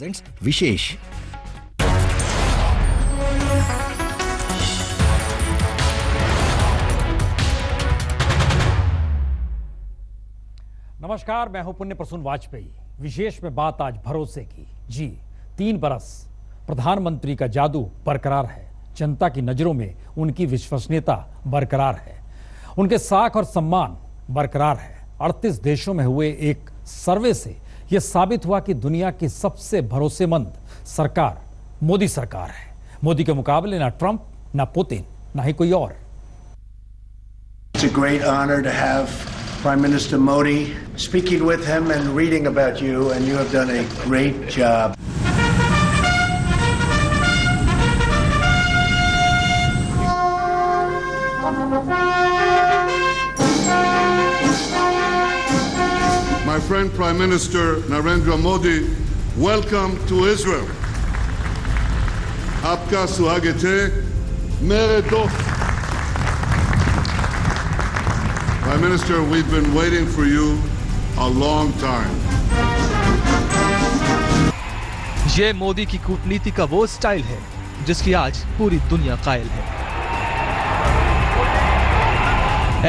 विशेष। नमस्कार, मैं हूं पुण्य प्रसून वाजपेयी। विशेष में बात आज भरोसे की। जी, 3 बरस प्रधानमंत्री का जादू बरकरार है, जनता की नजरों में उनकी विश्वसनीयता बरकरार है, उनके साख और सम्मान बरकरार है। 38 देशों में हुए एक सर्वे से यह साबित हुआ कि दुनिया की सबसे भरोसेमंद सरकार मोदी सरकार है। मोदी के मुकाबले ना ट्रंप, ना पुतिन, ना ही कोई और। It's a great honor to have Prime Minister Modi, speaking with him and reading about you, and you have done a great job. My friend Prime Minister Narendra Modi, welcome to Israel. आपका स्वागत है मेरे दोस्त। Prime Minister, we've been waiting for you a long time. ये मोदी की कूटनीति का वो स्टाइल है जिसकी आज पूरी दुनिया कायल है।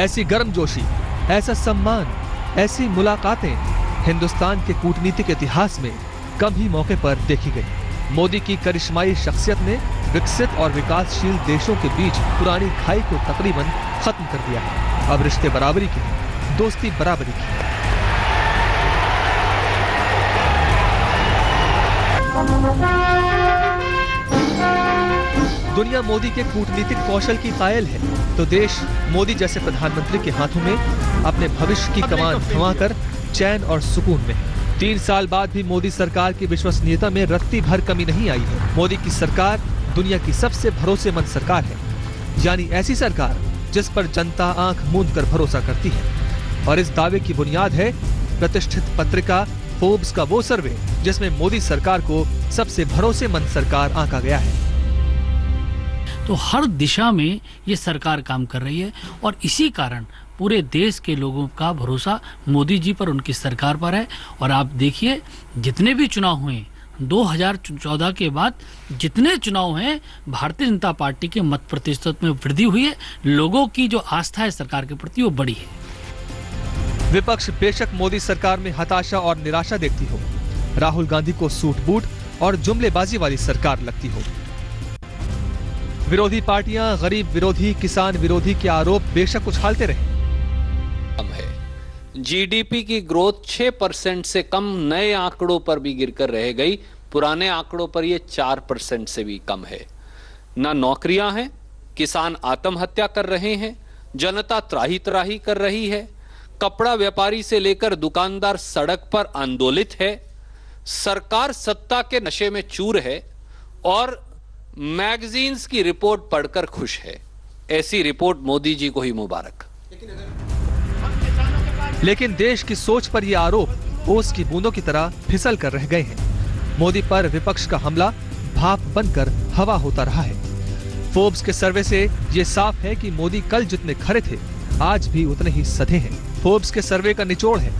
ऐसी गर्मजोशी, ऐसा सम्मान, ऐसी मुलाकातें हिंदुस्तान के कूटनीतिक इतिहास में कम ही मौके पर देखी गई। मोदी की करिश्माई शख्सियत ने विकसित और विकासशील देशों के बीच पुरानी खाई को तकरीबन खत्म कर दिया है। अब रिश्ते बराबरी के हैं, दोस्ती बराबरी की है। दुनिया मोदी के कूटनीतिक कौशल की कायल है, तो देश मोदी जैसे प्रधानमंत्री के हाथों में अपने भविष्य की कमान थमाकर चैन और सुकून में है। 3 साल बाद भी मोदी सरकार की विश्वसनीयता में रत्ती भर कमी नहीं आई है। मोदी की सरकार दुनिया की सबसे भरोसेमंद सरकार है, यानी ऐसी सरकार जिस पर जनता आंख मूंद कर भरोसा करती है। और इस दावे की बुनियाद है प्रतिष्ठित पत्रिका फोर्ब्स का वो सर्वे जिसमें मोदी सरकार को सबसे भरोसेमंद सरकार आंका गया है। तो हर दिशा में ये सरकार काम कर रही है और इसी कारण पूरे देश के लोगों का भरोसा मोदी जी पर, उनकी सरकार पर है। और आप देखिए, जितने भी चुनाव हुए 2014 के बाद जितने चुनाव हैं, भारतीय जनता पार्टी के मत प्रतिशत में वृद्धि हुई है। लोगों की जो आस्था है सरकार के प्रति वो बड़ी है। विपक्ष बेशक मोदी सरकार में हताशा और निराशा देखती हो, राहुल गांधी को सूट बूट और जुमलेबाजी वाली सरकार लगती हो। विरोधी पार्टियां गरीब विरोधी, किसान विरोधी के आरोप बेशक उछालते रहे। कम है, जीडीपी की ग्रोथ 6% से कम नए आंकड़ों पर भी गिरकर रह गई। पुराने आंकड़ों पर यह 4% से भी कम है। ना नौकरियां हैं, किसान आत्महत्या कर रहे हैं, जनता त्राही त्राही कर रही है, कपड़ा व्यापारी से लेकर दुकानदार सड़क पर आंदोलित है, सरकार सत्ता के नशे में चूर है और मैगजीन्स की रिपोर्ट पढ़कर खुश है। ऐसी रिपोर्ट मोदी जी को ही मुबारक। लेकिन देश की सोच पर ये आरोप ओस की बूंदों की तरह फिसल कर रह गए हैं। मोदी पर विपक्ष का हमला भाप बनकर हवा होता रहा है। फोर्ब्स के सर्वे से ये साफ है कि मोदी कल जितने खरे थे आज भी उतने ही सधे हैं। फोर्ब्स के सर्वे का निचोड़ है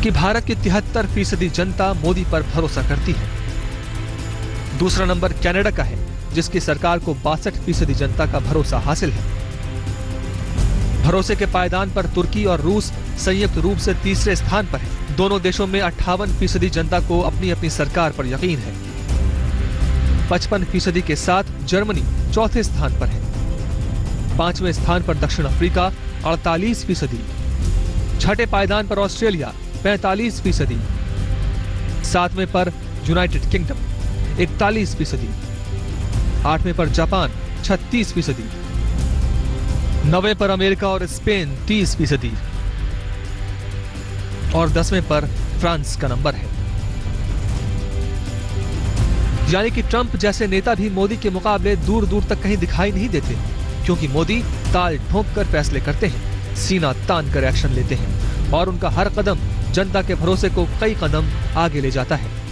कि भारत की 73% जनता मोदी पर भरोसा करती है। दूसरा नंबर कनाडा का है, जिसकी सरकार को 62% जनता का भरोसा हासिल है। भरोसे के पायदान पर तुर्की और रूस संयुक्त रूप से तीसरे स्थान पर है। दोनों देशों में 58% जनता को अपनी अपनी सरकार पर यकीन है। 55% के साथ जर्मनी चौथे स्थान पर है। 5वें स्थान पर दक्षिण अफ्रीका 48%, छठे पायदान पर ऑस्ट्रेलिया 45%, 7वें पर यूनाइटेड किंगडम 41%, 8वें पर जापान 36%, 9वें पर अमेरिका और स्पेन 30% और 10वें पर फ्रांस का नंबर है। यानी कि ट्रंप जैसे नेता भी मोदी के मुकाबले दूर दूर तक कहीं दिखाई नहीं देते, क्योंकि मोदी ताल ठोंक कर फैसले करते हैं, सीना तान कर एक्शन लेते हैं और उनका हर कदम जनता के भरोसे को कई कदम आगे ले जाता है।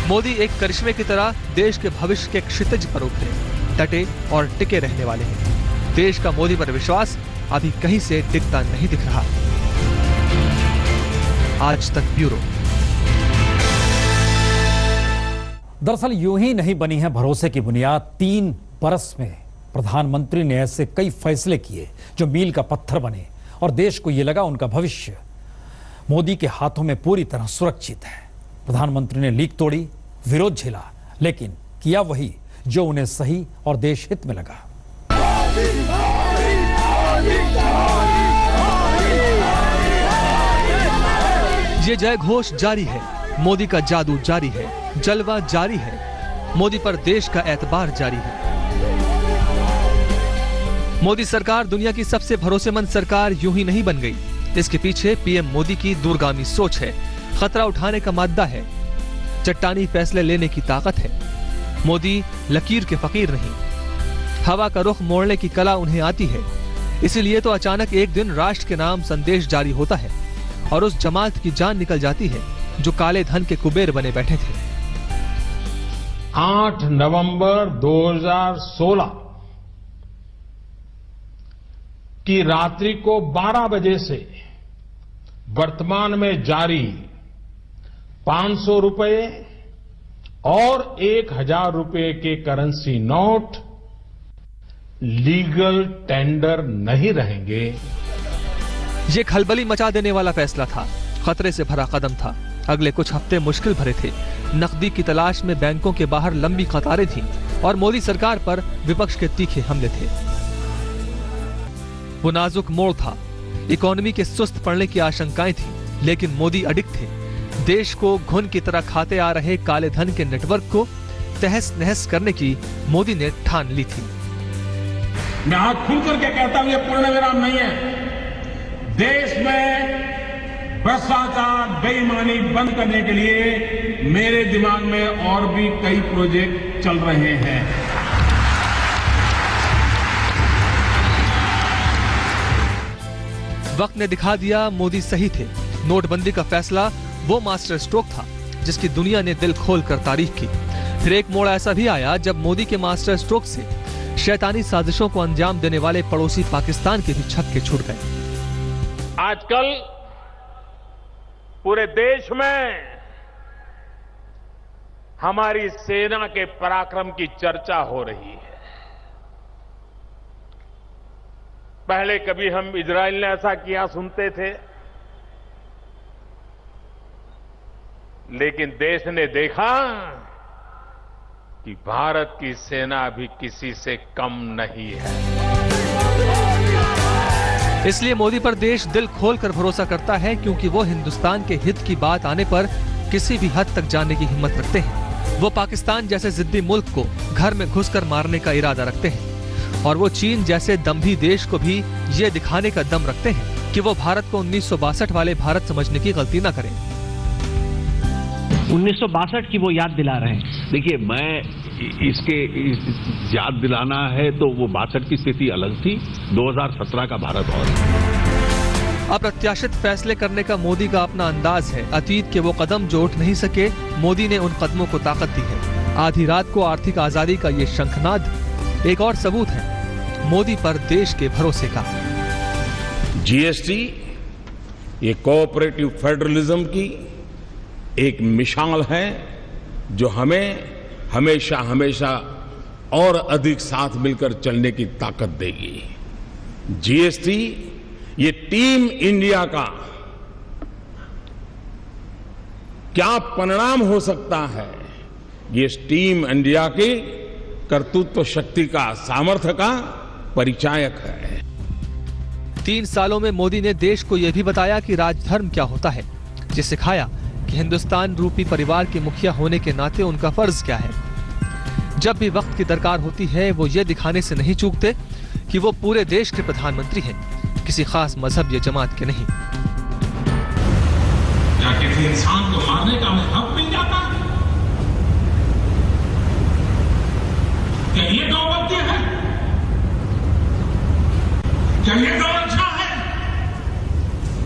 मोदी एक करिश्मे की तरह देश के भविष्य के क्षितिज पर उतरे, डटे और टिके रहने वाले हैं। देश का मोदी पर विश्वास अभी कहीं से टिकता नहीं दिख रहा। आज तक ब्यूरो। दरअसल यूं ही नहीं बनी है भरोसे की बुनियाद। 3 बरस में प्रधानमंत्री ने ऐसे कई फैसले किए जो मील का पत्थर बने और देश को यह लगा उनका भविष्य मोदी के हाथों में पूरी तरह सुरक्षित है। प्रधानमंत्री ने लीक तोड़ी, विरोध झेला, लेकिन किया वही जो उन्हें सही और देश हित में लगा। ये जय घोष जारी है, मोदी का जादू जारी है, जलवा जारी है, मोदी पर देश का एतबार जारी है। मोदी सरकार दुनिया की सबसे भरोसेमंद सरकार यूं ही नहीं बन गई। इसके पीछे पीएम मोदी की दूरगामी सोच है, खतरा उठाने का मादा है, चट्टानी फैसले लेने की ताकत है। मोदी लकीर के फकीर नहीं, हवा का रुख मोड़ने की कला उन्हें आती है। इसीलिए तो अचानक एक दिन राष्ट्र के नाम संदेश जारी होता है और उस जमात की जान निकल जाती है जो काले धन के कुबेर बने बैठे थे। 8 नवंबर 2016 की रात्रि को 12 बजे से वर्तमान में जारी 500 रुपए और 1000 रुपए के करेंसी नोट लीगल टेंडर नहीं रहेंगे। ये खलबली मचा देने वाला फैसला था, खतरे से भरा कदम था। अगले कुछ हफ्ते मुश्किल भरे थे। नकदी की तलाश में बैंकों के बाहर लंबी कतारें थीं और मोदी सरकार पर विपक्ष के तीखे हमले थे। वो नाजुक मोड़ था, इकोनॉमी के सुस्त पड़ने की आशंकाएं थी, लेकिन मोदी अडिग थे। देश को घुन की तरह खाते आ रहे काले धन के नेटवर्क को तहस नहस करने की मोदी ने ठान ली थी। मैं हाथ खुल करके कहता हूं, ये पूर्ण विराम नहीं है। देश में भ्रष्टाचार, बेईमानी बंद करने के लिए मेरे दिमाग में और भी कई प्रोजेक्ट चल रहे हैं। वक्त ने दिखा दिया, मोदी सही थे। नोटबंदी का फैसला वो मास्टर स्ट्रोक था जिसकी दुनिया ने दिल खोलकर तारीफ की। फिर एक मोड़ ऐसा भी आया जब मोदी के मास्टर स्ट्रोक से शैतानी साजिशों को अंजाम देने वाले पड़ोसी पाकिस्तान के भी छक्के छूट गए। आजकल पूरे देश में हमारी सेना के पराक्रम की चर्चा हो रही है। पहले कभी हम इजराइल ने ऐसा किया सुनते थे, लेकिन देश ने देखा कि भारत की सेना भी किसी से कम नहीं है। इसलिए मोदी पर देश दिल खोलकर भरोसा करता है, क्योंकि वो हिंदुस्तान के हित की बात आने पर किसी भी हद तक जाने की हिम्मत रखते हैं। वो पाकिस्तान जैसे जिद्दी मुल्क को घर में घुसकर मारने का इरादा रखते हैं और वो चीन जैसे दम्भी देश को भी ये दिखाने का दम रखते हैं कि वो भारत को 1962 वाले भारत समझने की गलती न करें। 1962 की वो याद दिला रहे हैं। देखिए, मैं इसके याद दिलाना है तो वो 62 की स्थिति अलग थी, 2017 का भारत और है। अप्रत्याशित फैसले करने का मोदी का अपना अंदाज है। अतीत के वो कदम जो उठ नहीं सके, मोदी ने उन कदमों को ताकत दी है। आधी रात को आर्थिक आजादी का ये शंखनाद एक और सबूत है मोदी पर देश के भरोसे का। जीएसटी ये कोऑपरेटिव फेडरलिज्म की एक मिसाल है जो हमें हमेशा हमेशा और अधिक साथ मिलकर चलने की ताकत देगी। जीएसटी ये टीम इंडिया का क्या परिणाम हो सकता है, ये टीम इंडिया की कर्तृत्व शक्ति का, सामर्थ्य का परिचायक है। 3 सालों में मोदी ने देश को यह भी बताया कि राजधर्म क्या होता है, ये सिखाया कि हिंदुस्तान रूपी परिवार के मुखिया होने के नाते उनका फर्ज क्या है। जब भी वक्त की दरकार होती है, वो ये दिखाने से नहीं चूकते कि वो पूरे देश के प्रधानमंत्री हैं, किसी खास मजहब या जमात के नहीं। क्या किसी इंसान को मारने का हक मिल जाता है? क्या ये गौरव है? क्या ये गौरव है?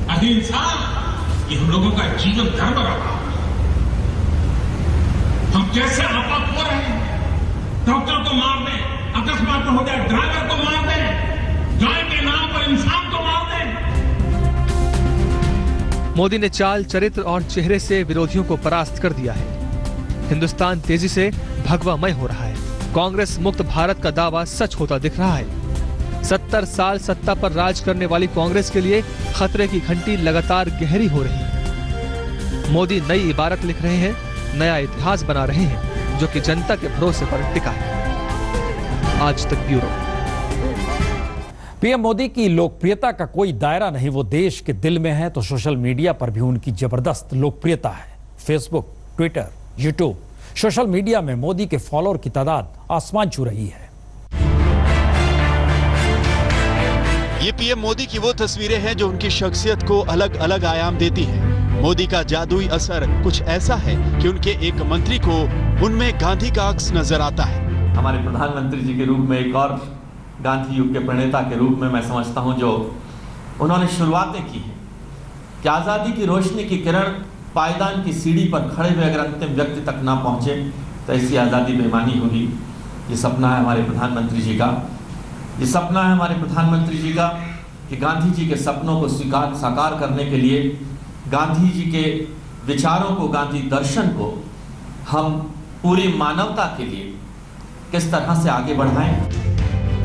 अहिंसा ये हम लोगों का जीवन धर्म रहा। हम कैसे आपा खो रहे हैं? डॉक्टर को मार दें, अकस्मात हो जाए ड्राइवर को मार दें, गाय के नाम पर इंसान को मार दें। मोदी ने चाल, चरित्र और चेहरे से विरोधियों को परास्त कर दिया है। हिंदुस्तान तेजी से भगवामय हो रहा है। कांग्रेस मुक्त भारत का दावा सच होता दिख रहा है। 70 साल सत्ता पर राज करने वाली कांग्रेस के लिए खतरे की घंटी लगातार गहरी हो रही है। मोदी नई इबारत लिख रहे हैं, नया इतिहास बना रहे हैं, जो कि जनता के भरोसे पर टिका है। आज तक ब्यूरो। पीएम मोदी की लोकप्रियता का कोई दायरा नहीं, वो देश के दिल में है, तो सोशल मीडिया पर भी उनकी जबरदस्त लोकप्रियता है। Facebook, Twitter, YouTube, social media में मोदी के फॉलोअर की तादाद आसमान छू रही है। ये पीएम मोदी की वो तस्वीरें हैं जो उनकी शख्सियत को अलग अलग आयाम देती हैं। मोदी का जादुई असर कुछ ऐसा है कि उनके एक मंत्री को उनमें गांधी का अक्स नजर आता है। हमारे प्रधानमंत्री जी के रूप में, एक और गांधी युग के प्रणेता के रूप में मैं समझता हूं, जो उन्होंने शुरुआतें की हैं कि आज़ादी की रोशनी की किरण पायदान की सीढ़ी पर खड़े हुए अगर अंतिम व्यक्ति तक ना पहुंचे तो ऐसी आज़ादी बेईमानी होगी। ये सपना है हमारे प्रधानमंत्री जी का। ये सपना है हमारे प्रधानमंत्री जी का कि गांधी जी के सपनों को साकार करने के लिए, गांधी जी के विचारों को, गांधी दर्शन को हम पूरी मानवता के लिए किस तरह से आगे बढ़ाएं।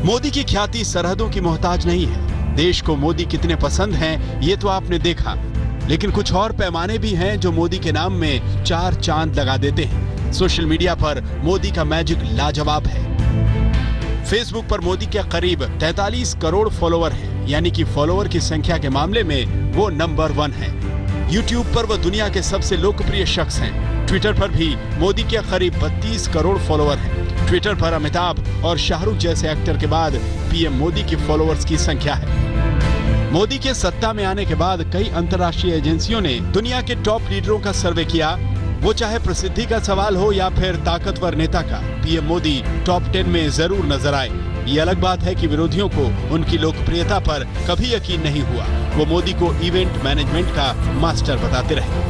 मोदी की ख्याति सरहदों की मोहताज नहीं है। देश को मोदी कितने पसंद हैं ये तो आपने देखा, लेकिन कुछ और पैमाने भी हैं जो मोदी के नाम में 4 चांद लगा देते हैं। सोशल मीडिया पर मोदी का मैजिक लाजवाब है। फेसबुक पर मोदी के करीब 43 करोड़ फॉलोअर हैं, यानी कि फॉलोअर की संख्या के मामले में वो नंबर 1 है। यूट्यूब पर वो दुनिया के सबसे लोकप्रिय शख्स हैं। ट्विटर पर भी मोदी के करीब 32 करोड़ फॉलोअर हैं। ट्विटर पर अमिताभ और शाहरुख जैसे एक्टर के बाद पीएम मोदी की फॉलोअर्स की संख्या है। मोदी के सत्ता में आने के बाद कई अंतर्राष्ट्रीय एजेंसियों ने दुनिया के टॉप लीडरों का सर्वे किया। वो चाहे प्रसिद्धि का सवाल हो या फिर ताकतवर नेता का, पीएम मोदी टॉप 10 में जरूर नजर आए। ये अलग बात है कि विरोधियों को उनकी लोकप्रियता पर कभी यकीन नहीं हुआ। वो मोदी को इवेंट मैनेजमेंट का मास्टर बताते रहे।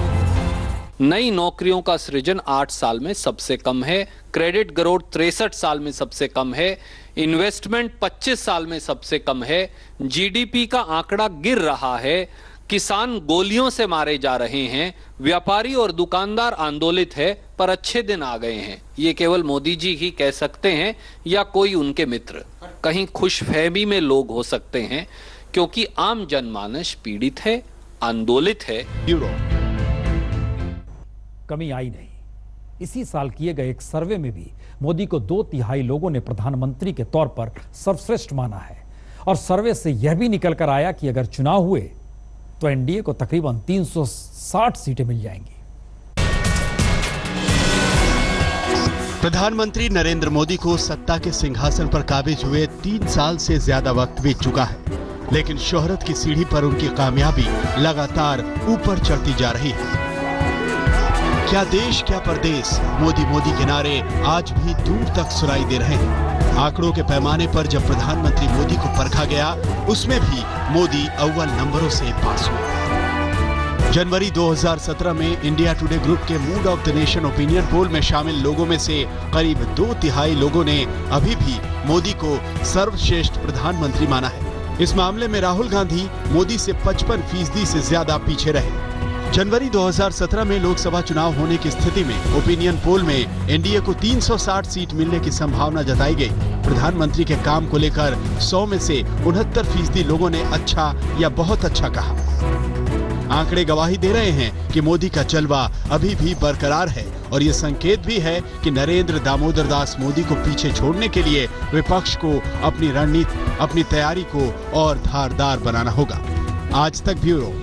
नई नौकरियों का सृजन 8 साल में सबसे कम है। क्रेडिट ग्रोथ 63 साल में सबसे कम है। इन्वेस्टमेंट 25 साल में सबसे कम है। जीडीपी का आंकड़ा गिर रहा है। किसान गोलियों से मारे जा रहे हैं। व्यापारी और दुकानदार आंदोलित है, पर अच्छे दिन आ गए हैं। ये केवल मोदी जी ही कह सकते हैं या कोई उनके मित्र। कहीं खुशफहमी में लोग हो सकते हैं, क्योंकि आम जनमानस पीड़ित है, आंदोलित है। ब्यूरो। कमी आई नहीं। इसी साल किए गए एक सर्वे में भी मोदी को 2/3 लोगों ने प्रधानमंत्री के तौर पर सर्वश्रेष्ठ माना है। और सर्वे से यह भी निकल कर आया कि अगर चुनाव हुए तो एनडीए को तकरीबन 360 सीटें मिल जाएंगी। प्रधानमंत्री नरेंद्र मोदी को सत्ता के सिंहासन पर काबिज हुए 3 साल से ज्यादा वक्त बीत चुका है, लेकिन शोहरत की सीढ़ी पर उनकी कामयाबी लगातार ऊपर चढ़ती जा रही है। क्या देश, क्या परदेश, मोदी मोदी के नारे आज भी दूर तक सुनाई दे रहे हैं। आंकड़ों के पैमाने पर जब प्रधानमंत्री मोदी को परखा गया, उसमें भी मोदी अव्वल नंबरों से पास हुए। जनवरी 2017 में इंडिया टुडे ग्रुप के mood off the nation opinion poll में शामिल लोगों में से करीब 2/3 लोगों ने अभी भी मोदी को सर्वश्रेष्ठ प्रधानमंत्री माना है। इस मामले में राहुल गांधी मोदी से 55% से ज्यादा पीछे रहे। जनवरी 2017 में लोकसभा चुनाव होने की स्थिति में ओपिनियन पोल में एनडीए को 360 सीट मिलने की संभावना जताई गई। प्रधानमंत्री के काम को लेकर 100 में से 69% लोगों ने अच्छा या बहुत अच्छा कहा। आंकड़े गवाही दे रहे हैं कि मोदी का जलवा अभी भी बरकरार है, और ये संकेत भी है कि नरेंद्र दामोदर दास मोदी को पीछे छोड़ने के लिए विपक्ष को अपनी रणनीति, अपनी तैयारी को और धारदार बनाना होगा। आज तक ब्यूरो।